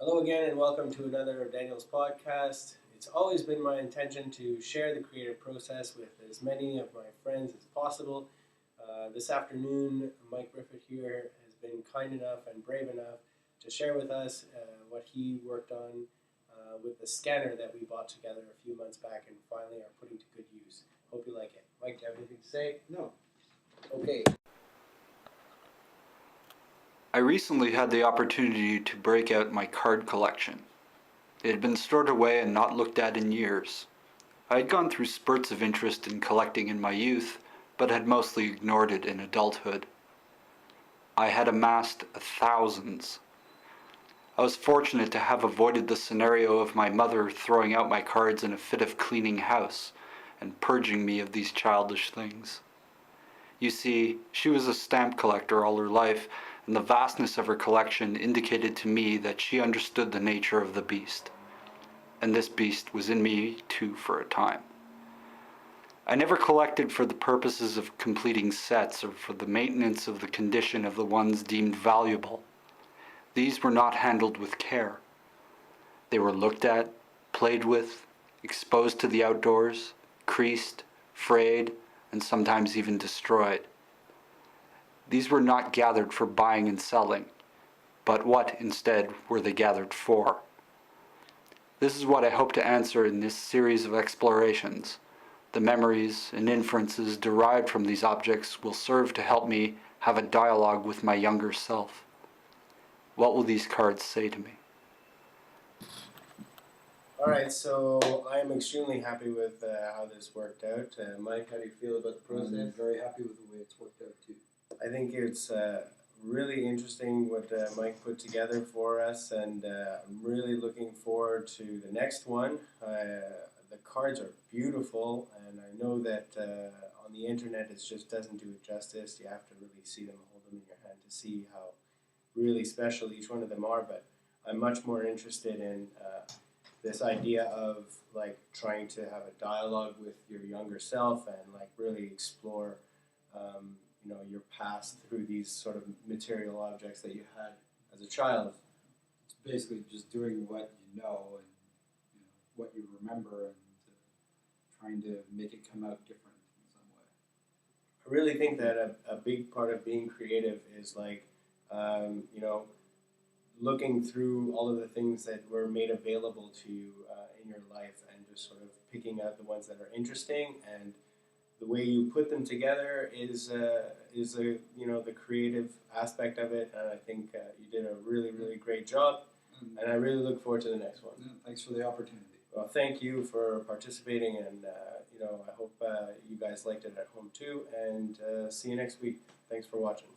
Hello again, and welcome to another of Daniel's podcast. It's always been my intention to share the creative process with as many of my friends as possible. This afternoon, Mike Briffet here has been kind enough and brave enough to share with us what he worked on with the scanner that we bought together a few months back and finally are putting to good use. Hope you like it. Mike, do you have anything to say? No. Okay. I recently had the opportunity to break out my card collection. It had been stored away and not looked at in years. I had gone through spurts of interest in collecting in my youth, but had mostly ignored it in adulthood. I had amassed thousands. I was fortunate to have avoided the scenario of my mother throwing out my cards in a fit of cleaning house and purging me of these childish things. You see, she was a stamp collector all her life, and the vastness of her collection indicated to me that she understood the nature of the beast. And this beast was in me too for a time. I never collected for the purposes of completing sets or for the maintenance of the condition of the ones deemed valuable. These were not handled with care. They were looked at, played with, exposed to the outdoors, creased, frayed, and sometimes even destroyed. These were not gathered for buying and selling, but what, instead, were they gathered for? This is what I hope to answer in this series of explorations. The memories and inferences derived from these objects will serve to help me have a dialogue with my younger self. What will these cards say to me? All right, so I'm extremely happy with how this worked out. Mike, how do you feel about the process? I'm very happy with the way it's worked out too. I think it's really interesting what Mike put together for us, and I'm really looking forward to the next one. The cards are beautiful, and I know that on the internet it just doesn't do it justice. You have to really see them, hold them in your hand to see how really special each one of them are, but I'm much more interested in this idea of like trying to have a dialogue with your younger self and like really explore your past through these sort of material objects that you had as a child. It's basically just doing what you know and what you remember and trying to make it come out different in some way. I really think that a big part of being creative is like looking through all of the things that were made available to you in your life and just sort of picking out the ones that are interesting, and the way you put them together is the creative aspect of it, and I think you did a really, really great job, and I really look forward to the next one. Yeah, thanks for the opportunity. Well, thank you for participating, and I hope you guys liked it at home too, and see you next week. Thanks for watching.